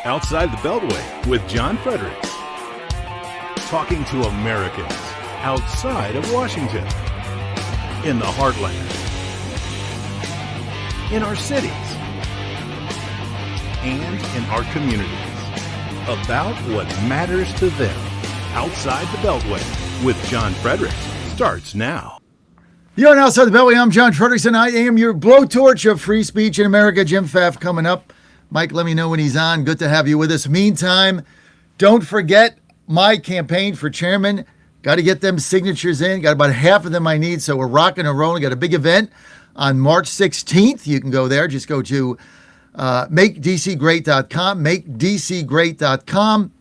Outside the Beltway with John Fredericks. Talking to Americans outside of Washington, in the heartland, in our cities, and in our communities. About what matters to them. Outside the Beltway with John Fredericks starts now. You're on Outside the Beltway. I'm John Fredericks, and I am your blowtorch of free speech in America. Jim Pfaff coming up. Mike, let me know when he's on. Good to have you with us. Meantime, don't forget my campaign for chairman. Got to get them signatures in. Got about half of them I need, so we're rocking and rolling. Got a big event on March 16th. You can go there. Just go to makedcgreat.com, makedcgreat.com,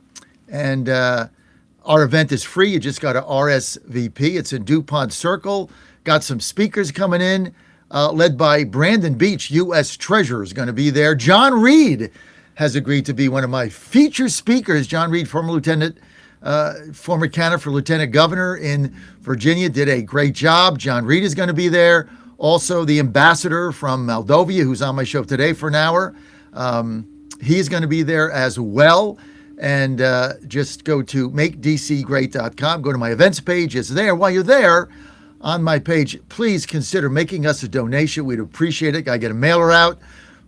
and our event is free. You just got to RSVP. It's in DuPont Circle. Got some speakers coming in, led by Brandon Beach, U.S. Treasurer, is going to be there. John Reed has agreed to be one of my featured speakers. John Reed, former candidate for lieutenant governor in Virginia, did a great job. John Reed is going to be there. Also, the ambassador from Moldova, who's on my show today for an hour, he's going to be there as well. And just go to makedcgreat.com. Go to my events page. It's there. While you're there, on my page, please consider making us a donation. We'd appreciate it. I get a mailer out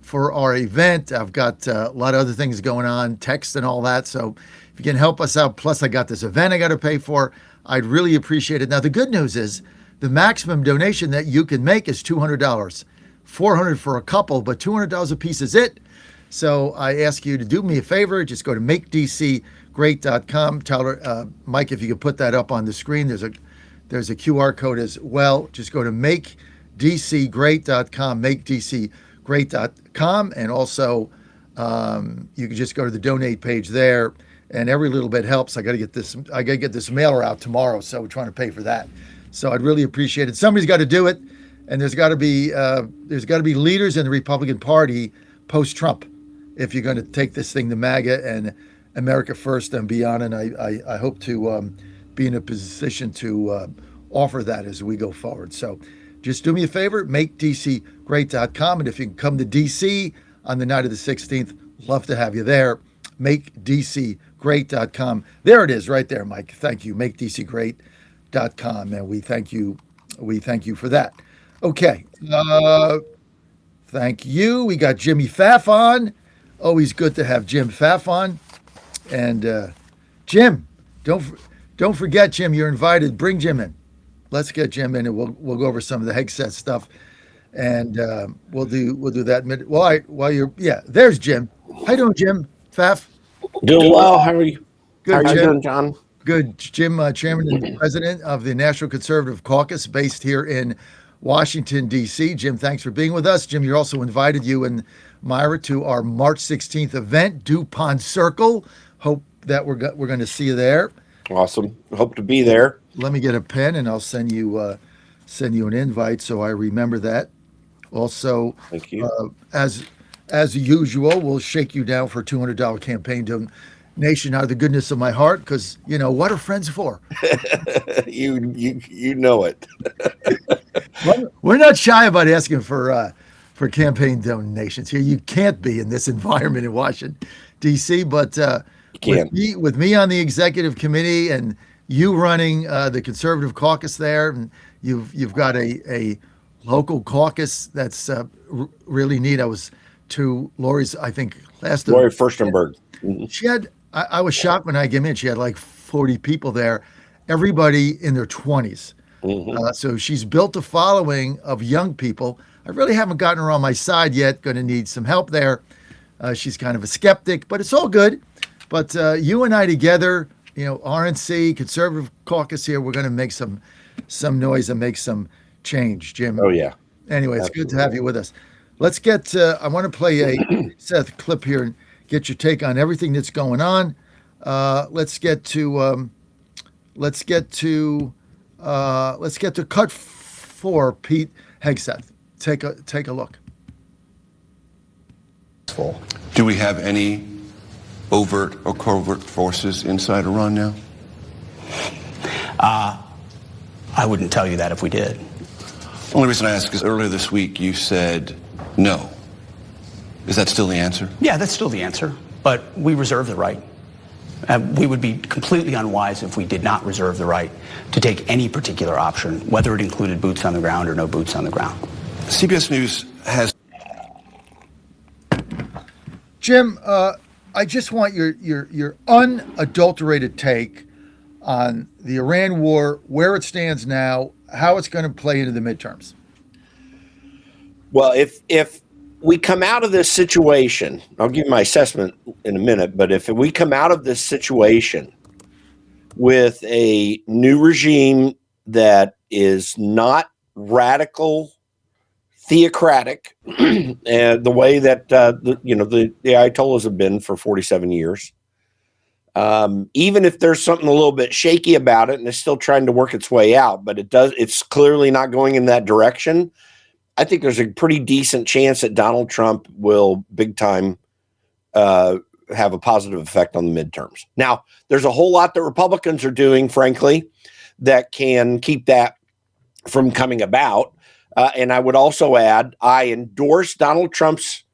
for our event. I've got a lot of other things going on, text and all that. So if you can help us out, plus I got this event I got to pay for, I'd really appreciate it. Now, the good news is the maximum donation that you can make is $200. $400 for a couple, but $200 a piece is it. So I ask you to do me a favor. Just go to makedcgreat.com. Tell her, Mike, if you could put that up on the screen. There's a QR code as well. Just go to makedcgreat.com, makedcgreat.com, and also you can just go to the donate page there, and every little bit helps. I got to get this mailer out tomorrow, so we're trying to pay for that. So I'd really appreciate it. Somebody's got to do it, and there's got to be leaders in the Republican Party post-Trump if you're going to take this thing to MAGA and America First and beyond. And I hope to be in a position to offer that as we go forward. So just do me a favor, makedcgreat.com. And if you can come to D.C. on the night of the 16th, love to have you there. makedcgreat.com. There it is right there, Mike. Thank you. makedcgreat.com. And we thank you for that. Okay. Thank you. We got Jimmy Pfaff on. Always good to have Jim Pfaff on. And Jim, don't forget, Jim, you're invited. Bring Jim in. Let's get Jim in, and we'll go over some of the headset stuff, and we'll do that. There's Jim. How you doing, Jim Pfaff? Doing well. How are you? Good. How are you Jim. doing, John? Good, Jim. Chairman and President of the National Conservative Caucus, based here in Washington, D.C. Jim, thanks for being with us. Jim, you're also invited, you and Myra, to our March 16th event, DuPont Circle. Hope that we're going to see you there. Awesome. Hope to be there. Let me get a pen, and I'll send you an invite so I remember that. Also, thank you. As usual, we'll shake you down for a $200 campaign donation out of the goodness of my heart, because what are friends for? you know it. We're not shy about asking for campaign donations here. You can't be in this environment in Washington, D.C., but with me on the executive committee and you running the conservative caucus there, and you've got a local caucus that's really neat. I was to Lori's, I think, Lori Furstenberg. Mm-hmm. She had. I was shocked when I came in. She had like 40 people there, everybody in their 20s. Mm-hmm. So she's built a following of young people. I really haven't gotten her on my side yet. Going to need some help there. She's kind of a skeptic, but it's all good. But you and I together, RNC, Conservative Caucus here, we're going to make some noise and make some change, Jim. Oh, yeah. Anyway, it's good to have you with us. Let's get, I want to play a Seth clip here and get your take on everything that's going on. Let's get to cut 4, Pete Hegseth. Take a look. Do we have any overt or covert forces inside Iran now? I wouldn't tell you that if we did. Only reason I ask is earlier this week you said no. Is that still the answer? Yeah, that's still the answer. But we reserve the right. We would be completely unwise if we did not reserve the right to take any particular option, whether it included boots on the ground or no boots on the ground. CBS News has. Jim, I just want your unadulterated take on the Iran war, where it stands now, how it's going to play into the midterms. Well, if we come out of this situation, I'll give you my assessment in a minute, but if we come out of this situation with a new regime that is not radical, theocratic, and the way that the Ayatollahs have been for 47 years, even if there's something a little bit shaky about it and it's still trying to work its way out, but it's clearly not going in that direction. I think there's a pretty decent chance that Donald Trump will big time have a positive effect on the midterms. Now, there's a whole lot that Republicans are doing, frankly, that can keep that from coming about. And I would also add, I endorsed Donald Trump's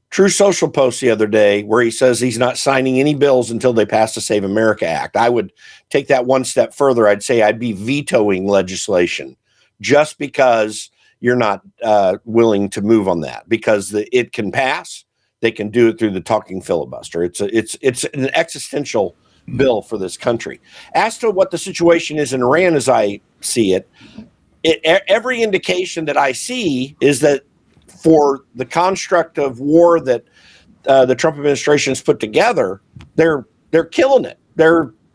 True Social post the other day where he says he's not signing any bills until they pass the Save America Act. I would take that one step further. I'd say I'd be vetoing legislation just because you're not willing to move on that, because it can pass. They can do it through the talking filibuster. It's an existential bill for this country. As to what the situation is in Iran, as I see it, every indication that I see is that for the construct of war that the Trump administration has put together, they're killing it.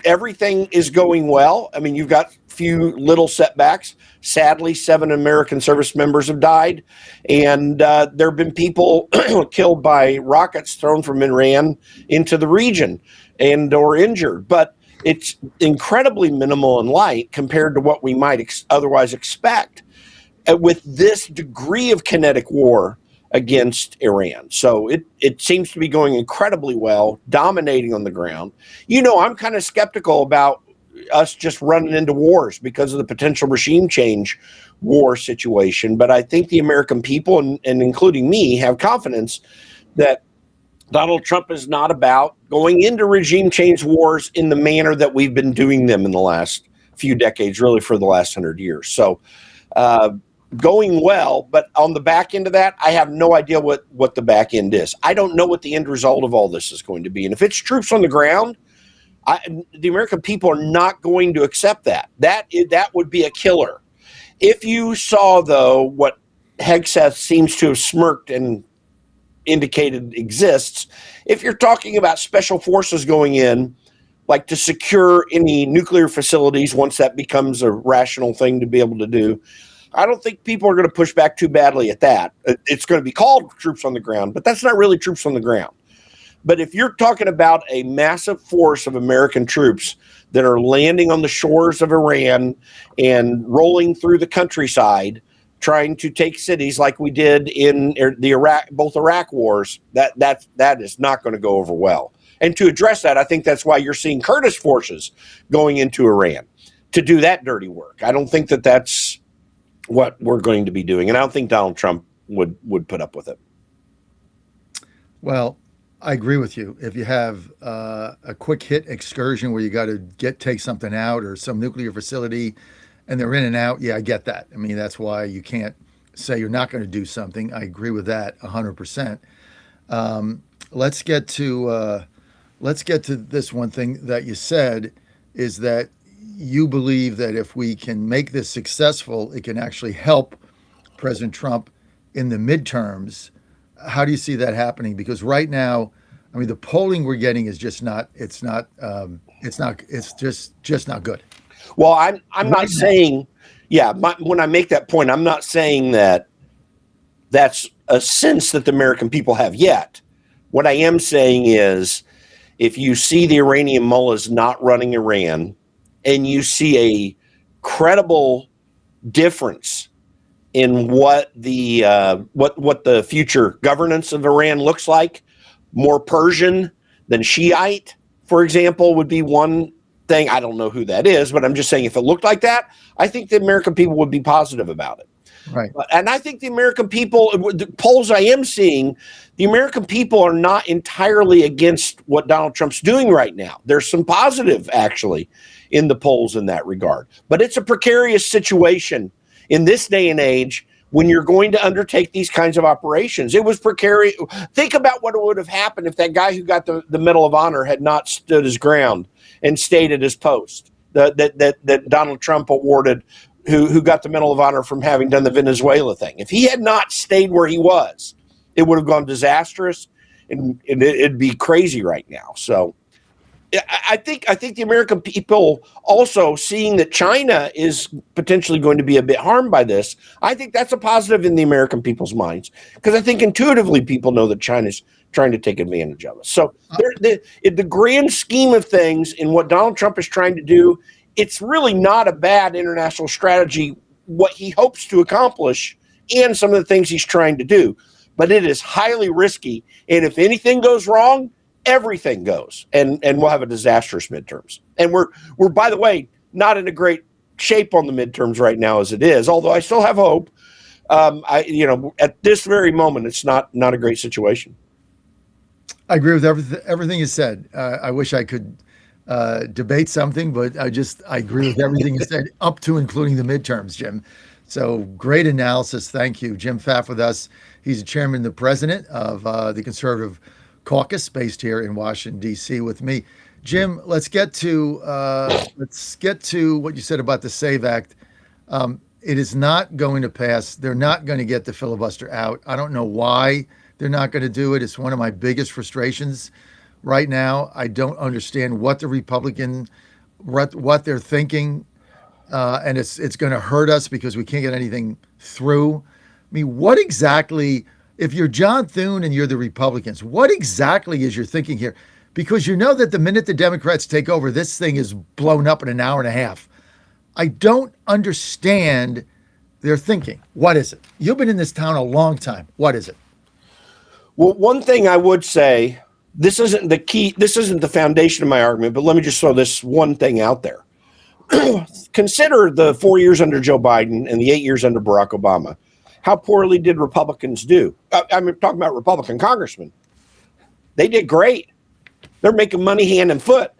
Everything is going well. I mean, you've got few little setbacks. Sadly, 7 American service members have died, and there have been people killed by rockets thrown from Iran into the region and or injured. But it's incredibly minimal and light compared to what we might otherwise expect with this degree of kinetic war against Iran. So it seems to be going incredibly well, dominating on the ground. I'm kind of skeptical about us just running into wars because of the potential regime change war situation. But I think the American people, and including me, have confidence that Donald Trump is not about going into regime change wars in the manner that we've been doing them in the last few decades, really for the last 100 years. So going well, but on the back end of that, I have no idea what the back end is. I don't know what the end result of all this is going to be. And if it's troops on the ground, the American people are not going to accept that. That would be a killer. If you saw, though, what Hegseth seems to have smirked and indicated exists, if you're talking about special forces going in, like to secure any nuclear facilities once that becomes a rational thing to be able to do, I don't think people are going to push back too badly at that. It's going to be called troops on the ground, but that's not really troops on the ground. But if you're talking about a massive force of American troops that are landing on the shores of Iran and rolling through the countryside, trying to take cities like we did in the both Iraq wars, that is not going to go over well. And to address that, I think that's why you're seeing Kurdish forces going into Iran to do that dirty work. I don't think that that's what we're going to be doing, and I don't think Donald Trump would put up with it. Well, I agree with you. If you have a quick hit excursion where you got to take something out or some nuclear facility and they're in and out, yeah, I get that. I mean, that's why you can't say you're not going to do something. I agree with that 100%. Let's get to this one thing that you said, is that you believe that if we can make this successful, it can actually help President Trump in the midterms. How do you see that happening? Because right now, I mean, the polling we're getting is just not. It's just not good. Well, I'm not saying, when I make that point, I'm not saying that that's a sense that the American people have yet. What I am saying is, if you see the Iranian mullahs not running Iran, and you see a credible difference in what the future governance of Iran looks like, more Persian than Shiite, for example, would be one thing. I don't know who that is, but I'm just saying if it looked like that, I think the American people would be positive about it. Right. And I think the American people, the polls I am seeing, the American people are not entirely against what Donald Trump's doing right now. There's some positive, actually, in the polls in that regard. But it's a precarious situation in this day and age when you're going to undertake these kinds of operations. It was precarious. Think about what would have happened if that guy who got the Medal of Honor had not stood his ground and stayed at his post that Donald Trump awarded, who got the Medal of Honor from having done the Venezuela thing. If he had not stayed where he was, it would have gone disastrous, and it'd be crazy right now. So I think the American people also seeing that China is potentially going to be a bit harmed by this, I think that's a positive in the American people's minds, because I think intuitively people know that China's trying to take advantage of us. So in the grand scheme of things, in what Donald Trump is trying to do, it's really not a bad international strategy, what he hopes to accomplish and some of the things he's trying to do. But it is highly risky. And if anything goes wrong, everything goes. And we'll have a disastrous midterms. And we're by the way, not in a great shape on the midterms right now as it is, although I still have hope. At this very moment, it's not a great situation. I agree with everything you said. I wish I could debate something, but I agree with everything you said, up to including the midterms, Jim. So great analysis. Thank you. Jim Pfaff with us. He's the chairman and the president of the Conservative Caucus based here in Washington, D.C. with me. Jim, let's get to what you said about the SAVE Act. It is not going to pass. They're not going to get the filibuster out. I don't know why they're not going to do it. It's one of my biggest frustrations right now. I don't understand what the Republican, what they're thinking, and it's going to hurt us because we can't get anything through. I mean, what exactly, if you're John Thune and you're the Republicans, what exactly is your thinking here? Because you know that the minute the Democrats take over, this thing is blown up in an hour and a half. I don't understand their thinking. What is it? You've been in this town a long time. What is it? Well, one thing I would say, this isn't the key, this isn't the foundation of my argument, but let me just throw this one thing out there. Consider the 4 years under Joe Biden and the 8 years under Barack Obama. How poorly did Republicans do? I'm talking about Republican congressmen. They did great. They're making money hand and foot.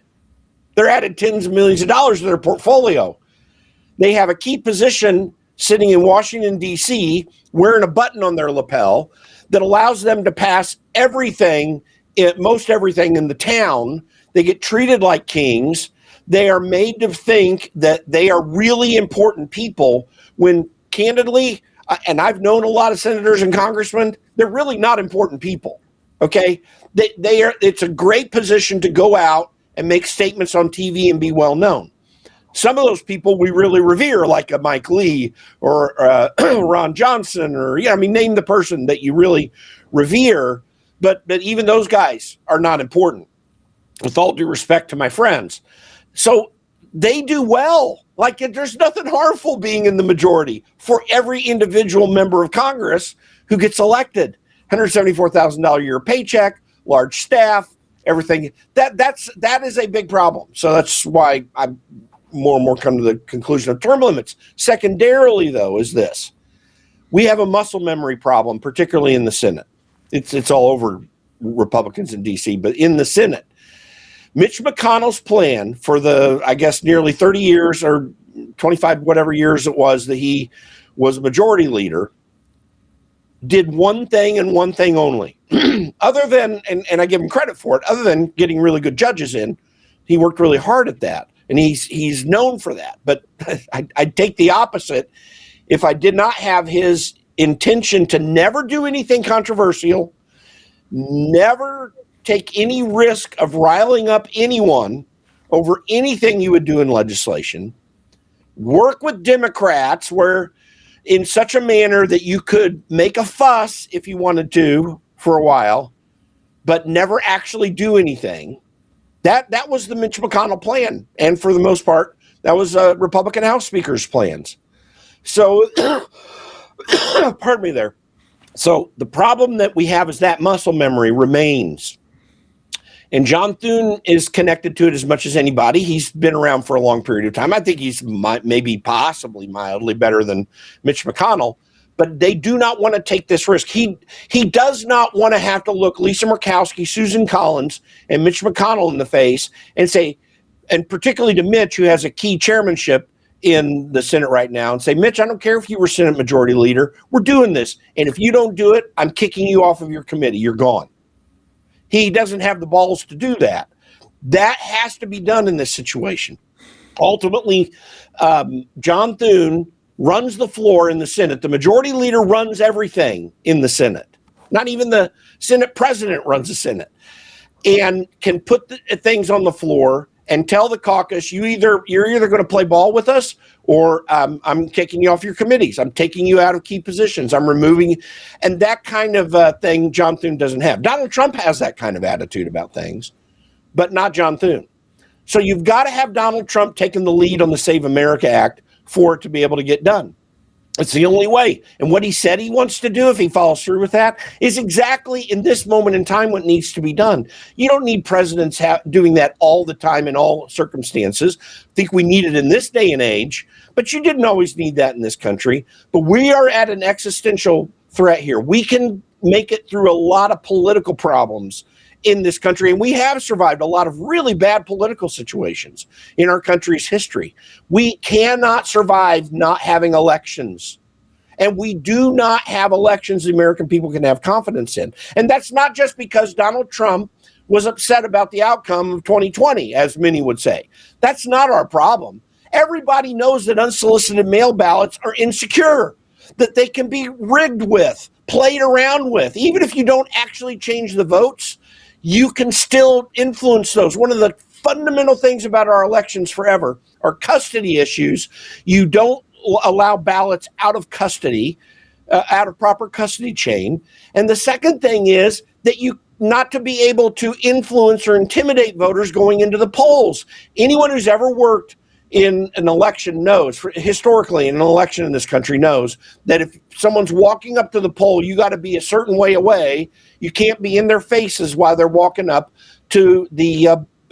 They're added tens of millions of dollars to their portfolio. They have a key position sitting in Washington, D.C., wearing a button on their lapel that allows them to pass everything, most everything in the town. They get treated like kings. They are made to think that they are really important people when, candidly, and I've known a lot of senators and congressmen, they're really not important people, okay? They are. It's a great position to go out and make statements on TV and be well known. Some of those people we really revere, like a Mike Lee or Ron Johnson, or name the person that you really revere. But even those guys are not important, with all due respect to my friends. So they do well. Like, there's nothing harmful being in the majority for every individual member of Congress who gets elected. $174,000 a year paycheck, large staff, everything. That is a big problem. So that's why I'm more and more come to the conclusion of term limits. Secondarily, though, is this. We have a muscle memory problem, particularly in the Senate. It's all over Republicans in D.C., but in the Senate, Mitch McConnell's plan for the, I guess, nearly 30 years or 25, whatever years it was that he was majority leader, did one thing and one thing only. Other than, and I give him credit for it, other than getting really good judges in, he worked really hard at that. And he's known for that. But I'd take the opposite. If I did not have his intention to never do anything controversial, never take any risk of riling up anyone over anything you would do in legislation, work with Democrats where in such a manner that you could make a fuss if you wanted to for a while, but never actually do anything. That was the Mitch McConnell plan. And for the most part, that was Republican House Speaker's plans. So, pardon me there. So the problem that we have is that muscle memory remains. And John Thune is connected to it as much as anybody. He's been around for a long period of time. I think he's possibly mildly better than Mitch McConnell. but they do not want to take this risk. He does not want to have to look Lisa Murkowski, Susan Collins, and Mitch McConnell in the face and say, and particularly to Mitch, who has a key chairmanship in the Senate right now, and say, Mitch, I don't care if you were Senate Majority Leader. We're doing this. And if you don't do it, I'm kicking you off of your committee. You're gone. He doesn't have the balls to do that. That has to be done in this situation. Ultimately, John Thune runs the floor in the Senate. The Majority Leader runs everything in the Senate. Not even the Senate President runs the Senate, and can put things on the floor and tell the caucus, you're either going to play ball with us, or I'm kicking you off your committees. I'm taking you out of key positions. I'm removing, and that kind of thing John Thune doesn't have. Donald Trump has that kind of attitude about things, but not John Thune. So you've got to have Donald Trump taking the lead on the Save America Act for it to be able to get done. It's the only way. And what he said he wants to do, if he follows through with that, is exactly in this moment in time what needs to be done. You don't need presidents doing that all the time in all circumstances. I think we need it in this day and age, but you didn't always need that in this country. But we are at an existential threat here. We can make it through a lot of political problems in this country, and we have survived a lot of really bad political situations in our country's history. We cannot survive not having elections, and we do not have elections the American people can have confidence in. And that's not just because Donald Trump was upset about the outcome of 2020, as many would say. That's not our problem. Everybody knows that unsolicited mail ballots are insecure, that they can be rigged with, played around with. Even if you don't actually change the votes, you can still influence those. One of the fundamental things about our elections forever are custody issues. You don't allow ballots out of custody, out of proper custody chain. And the second thing is that you not to be able to influence or intimidate voters going into the polls. Anyone who's ever worked in an election knows, historically in an election in this country knows, that if someone's walking up to the poll, you got to be a certain way away. You can't be in their faces while they're walking up to the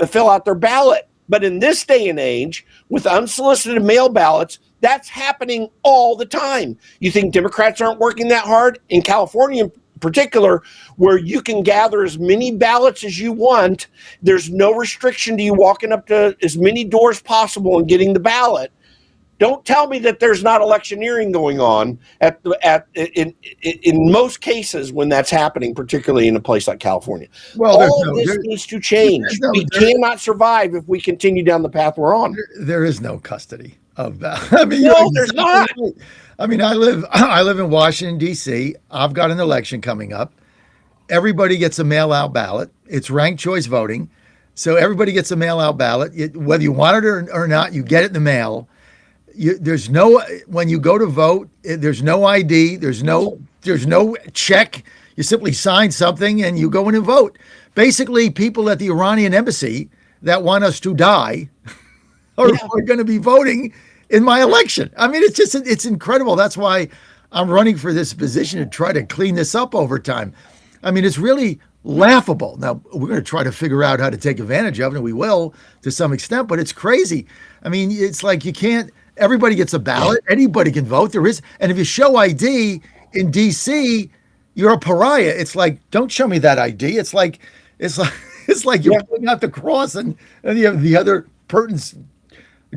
fill out their ballot. But in this day and age, with unsolicited mail ballots, that's happening all the time. You think Democrats aren't working that hard? In California in particular, where you can gather as many ballots as you want, there's no restriction to you walking up to as many doors possible and getting the ballot. Don't tell me that there's not electioneering going on in most cases when that's happening, particularly in a place like California. Well, all this needs to change. We cannot survive if we continue down the path we're on. There is no custody of that. I mean, no, there's not. I mean, I live in Washington, D.C. I've got an election coming up. Everybody gets a mail-out ballot. It's ranked choice voting. So everybody gets a mail-out ballot. Whether you want it or not, you get it in the mail. There's no, when you go to vote, there's no ID. There's no check. You simply sign something and you go in and vote. Basically, people at the Iranian embassy that want us to die are going to be voting in my election. I mean, it's incredible. That's why I'm running for this position to try to clean this up over time. I mean, it's really laughable. Now, we're going to try to figure out how to take advantage of it, and we will to some extent, but it's crazy. I mean, it's like you can't, everybody gets a ballot. Anybody can vote. There is, and if you show ID in D.C., you're a pariah. It's like, don't show me that ID. It's like you're pulling out the cross, and the other person's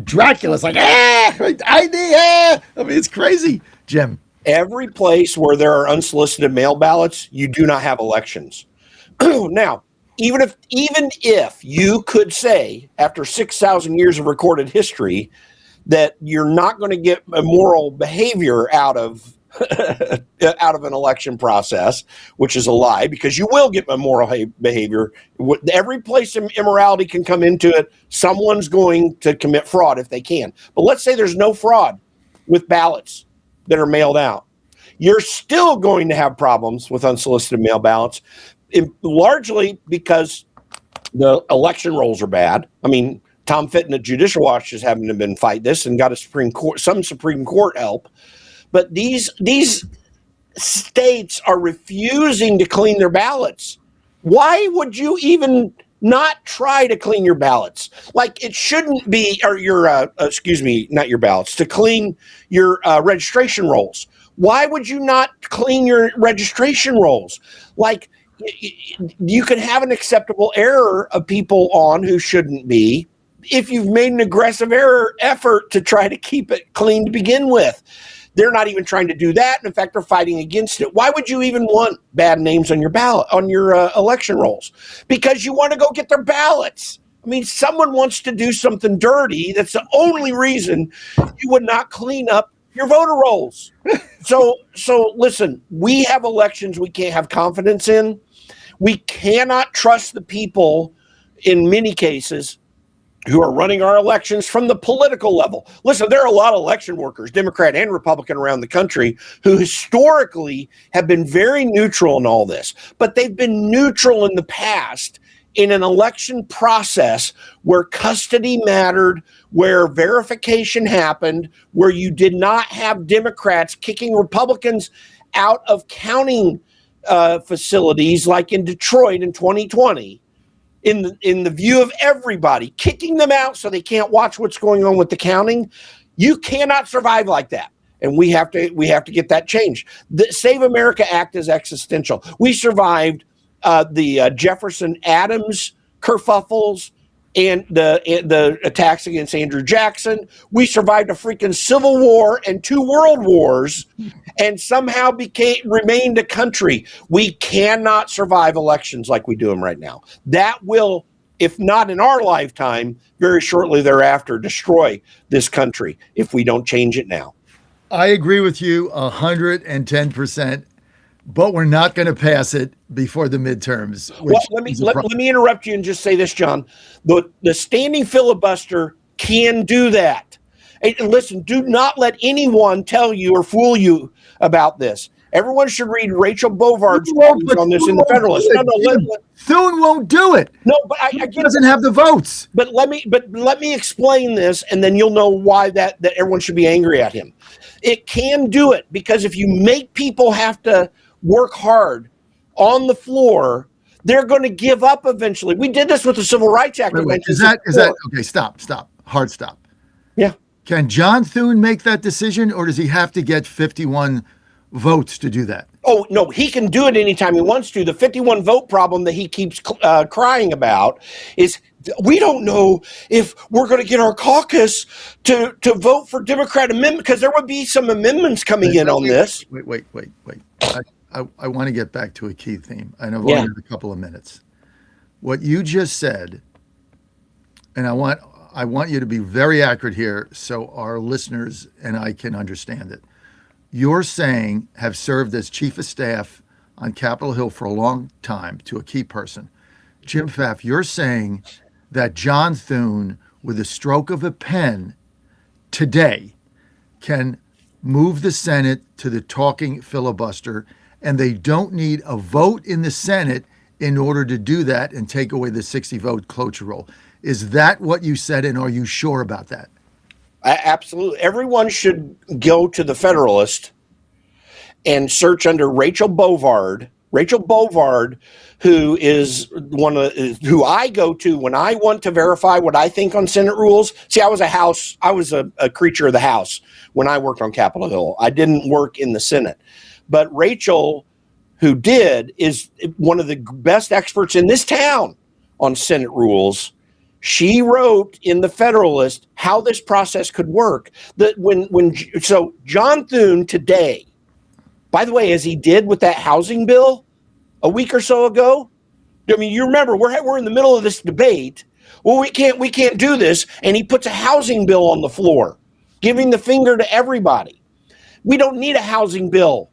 Dracula's like, ID, I mean, it's crazy, Jim. Every place where there are unsolicited mail ballots, you do not have elections. Now, even if you could say, after 6,000 years of recorded history, that you're not going to get immoral behavior out of an election process, which is a lie, because you will get immoral behavior. Every place immorality can come into it, someone's going to commit fraud if they can. But let's say there's no fraud with ballots that are mailed out. You're still going to have problems with unsolicited mail ballots, largely because the election rolls are bad. I mean, Tom Fitton at Judicial Watch is having to fight this and got some Supreme Court help. But these states are refusing to clean their ballots. Why would you even not try to clean your ballots? Like, it shouldn't be, or your, not your ballots, to clean your registration rolls. Why would you not clean your registration rolls? Like, you can have an acceptable error of people on who shouldn't be if you've made an aggressive effort to try to keep it clean to begin with. They're not even trying to do that. In fact, they're fighting against it. Why would you even want bad names on your ballot, on your election rolls? Because you want to go get their ballots. I mean, someone wants to do something dirty. That's the only reason you would not clean up your voter rolls. So listen, we have elections we can't have confidence in. We cannot trust the people in many cases who are running our elections from the political level. Listen, there are a lot of election workers, Democrat and Republican, around the country who historically have been very neutral in all this, but they've been neutral in the past in an election process where custody mattered, where verification happened, where you did not have Democrats kicking Republicans out of counting facilities like in Detroit in 2020. In the view of everybody, kicking them out so they can't watch what's going on with the counting. You cannot survive like that, and we have to get that changed. The Save America Act is existential. We survived the Jefferson Adams kerfuffles and the attacks against Andrew Jackson. We survived a freaking civil war and 2 world wars, and somehow remained a country. We cannot survive elections like we do them right now. That will, if not in our lifetime, very shortly thereafter, destroy this country if we don't change it now. I agree with you 110%, but we're not going to pass it before the midterms. Well, let me interrupt you and just say this, John. The standing filibuster can do that. And listen, do not let anyone tell you or fool you about this. Everyone should read Rachel Bovard's on this in the Federalist. Thune won't do it. No, but I he doesn't have the votes. But let me explain this, and then you'll know why that everyone should be angry at him. It can do it because if you make people have to work hard on the floor, they're going to give up eventually. We did this with the Civil Rights Act. Is that okay? Stop. Hard stop. Yeah. Can John Thune make that decision, or does he have to get 51 votes to do that? Oh, no, he can do it anytime he wants to. The 51 vote problem that he keeps crying about is we don't know if we're going to get our caucus to vote for Democrat amendment, because there would be some amendments coming in on this. Wait. I want to get back to a key theme, and I've only got a couple of minutes. What you just said, and I want you to be very accurate here so our listeners and I can understand it. You're saying, have served as chief of staff on Capitol Hill for a long time to a key person. Jim Pfaff, you're saying that John Thune, with a stroke of a pen today, can move the Senate to the talking filibuster, and they don't need a vote in the Senate in order to do that and take away the 60-vote cloture rule. Is that what you said, and are you sure about that? Absolutely. Everyone should go to the Federalist and search under Rachel Bovard. Rachel Bovard, who is who I go to when I want to verify what I think on Senate rules. See, I was a creature of the House when I worked on Capitol Hill. I didn't work in the Senate. But Rachel, who did, is one of the best experts in this town on Senate rules. She wrote in the Federalist how this process could work. So John Thune today, by the way, as he did with that housing bill a week or so ago. I mean, you remember we're in the middle of this debate. Well, we can't do this, and he puts a housing bill on the floor, giving the finger to everybody. We don't need a housing bill.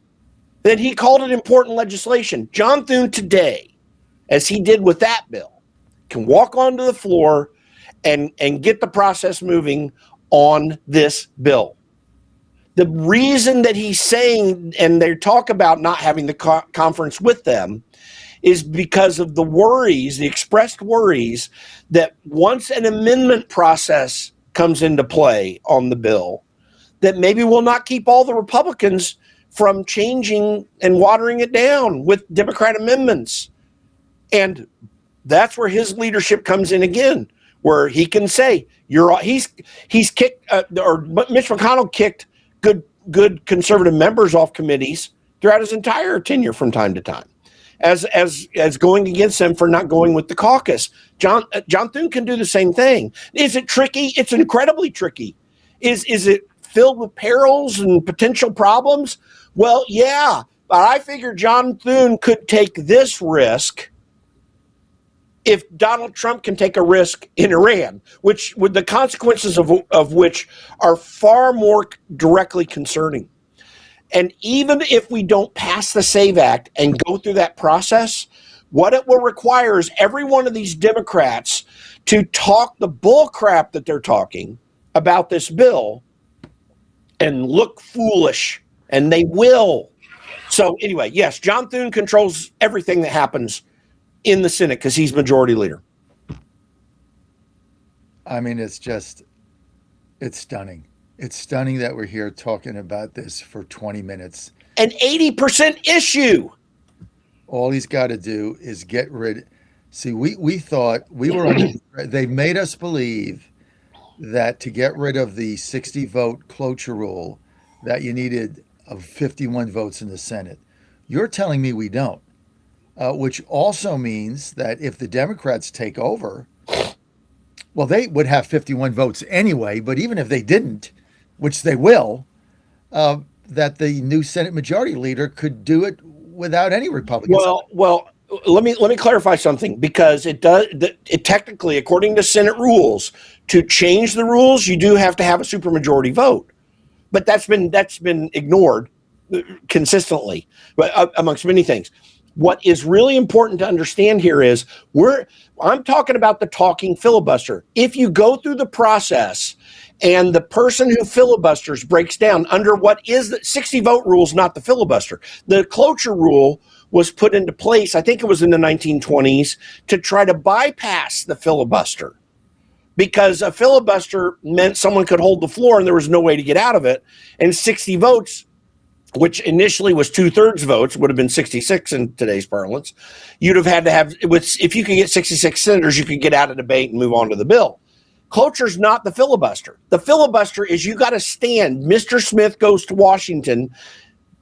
Then he called it important legislation. John Thune today, as he did with that bill, can walk onto the floor and get the process moving on this bill. The reason that he's saying, and they talk about not having the conference with them, is because of the worries, the expressed worries, that once an amendment process comes into play on the bill, that maybe we'll not keep all the Republicans from changing and watering it down with Democrat amendments. And that's where his leadership comes in again, where he can say, he's kicked, or Mitch McConnell kicked good good conservative members off committees throughout his entire tenure from time to time, as going against him for not going with the caucus. John Thune can do the same thing. Is it tricky? It's incredibly tricky. Is it filled with perils and potential problems? Well, yeah, but I figure John Thune could take this risk if Donald Trump can take a risk in Iran, which with the consequences of which are far more directly concerning. And even if we don't pass the SAVE Act and go through that process, what it will require is every one of these Democrats to talk the bull crap that they're talking about this bill and look foolish, and they will. So anyway, yes, John Thune controls everything that happens in the Senate because he's majority leader. I mean, it's stunning. It's stunning that we're here talking about this for 20 minutes. An 80% issue. All he's got to do is get rid. See, we thought we were they made us believe that to get rid of the 60 vote cloture rule, that you needed 51 votes in the Senate. You're telling me we don't. Which also means that if the Democrats take over, well, they would have 51 votes anyway, but even if they didn't, which they will, that the new Senate majority leader could do it without any Republicans. Well, let me clarify something, because it technically, according to Senate rules, to change the rules, you do have to have a supermajority vote. But that's been ignored consistently, but amongst many things. What is really important to understand here is I'm talking about the talking filibuster. If you go through the process and the person who filibusters breaks down under what is the 60 vote rules, not the filibuster. The cloture rule was put into place, I think it was in the 1920s, to try to bypass the filibuster, because a filibuster meant someone could hold the floor and there was no way to get out of it. And 60 votes, which initially was 2/3 votes, would have been 66 in today's parlance. You'd have had to have, if you could get 66 senators, you could get out of debate and move on to the bill. Cloture's not the filibuster. The filibuster is you got to stand. Mr. Smith goes to Washington,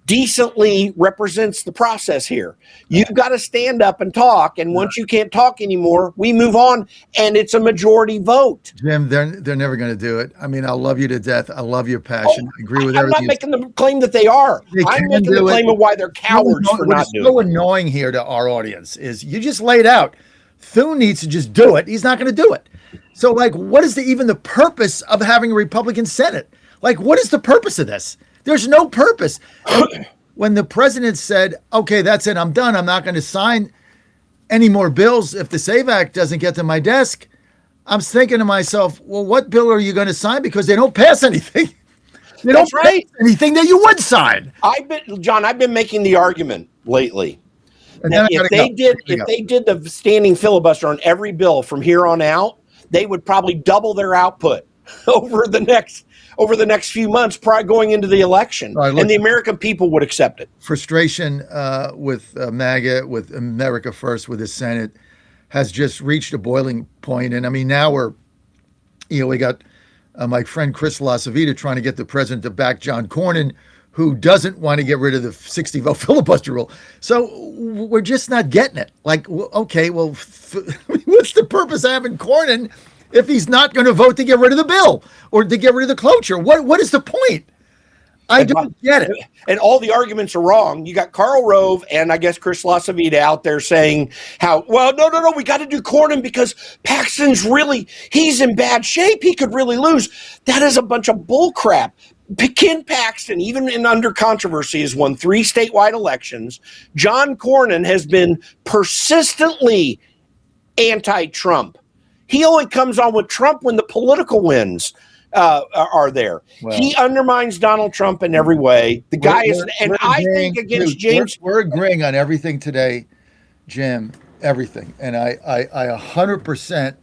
decently represents the process here. You've got to stand up and talk, and once you can't talk anymore, we move on, and it's a majority vote. Jim, they're never going to do it. I mean, I love you to death. I love your passion. I agree with everything. I'm not making the claim that they are. I'm making the claim of why they're cowards for not doing it. What's so annoying here to our audience is you just laid out. Thune needs to just do it. He's not going to do it. So, like, what is even the purpose of having a Republican Senate? Like, what is the purpose of this? There's no purpose. When the president said, okay, that's it, I'm done, I'm not going to sign any more bills if the SAVE Act doesn't get to my desk, I'm thinking to myself, well, what bill are you going to sign? Because they don't pass anything. They don't pass anything that you would sign. John, I've been making the argument lately. If they did the standing filibuster on every bill from here on out, they would probably double their output over the next few months prior going into the election, and the American people would accept it. Frustration with MAGA, with America First, with the Senate, has just reached a boiling point. And I mean, now we got my friend Chris LaCivita trying to get the president to back John Cornyn, who doesn't want to get rid of the 60 vote filibuster rule. So we're just not getting it. Like, okay, well, what's the purpose of having Cornyn if he's not going to vote to get rid of the bill or to get rid of the cloture? What is the point? I don't get it. And all the arguments are wrong. You got Karl Rove and I guess Chris LaCivita out there saying how, well, no, we got to do Cornyn because Paxton's he's in bad shape. He could really lose. That is a bunch of bull crap. Ken Paxton, even in under controversy, has won 3 statewide elections. John Cornyn has been persistently anti-Trump. He only comes on with Trump when the political wins are there. Well, he undermines Donald Trump in every way. The guy I think against James. We're agreeing on everything today, Jim. Everything, and I 100%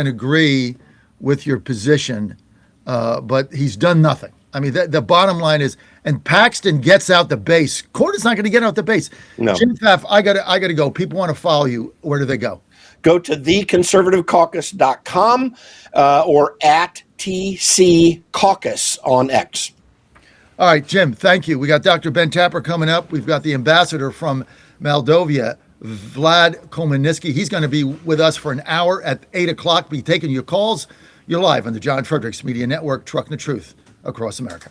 agree with your position. But he's done nothing. I mean, the bottom line is, and Paxton gets out the base. Cornyn's not going to get out the base. No. Jim Pfaff, I gotta go. People want to follow you. Where do they go? Go to theconservativecaucus.com or at TC Caucus on X. All right, Jim, thank you. We got Dr. Ben Tapper coming up. We've got the ambassador from Moldova, Vlad Komaniski. He's going to be with us for an hour at 8 o'clock, be taking your calls. You're live on the John Fredericks Media Network, trucking the truth across America.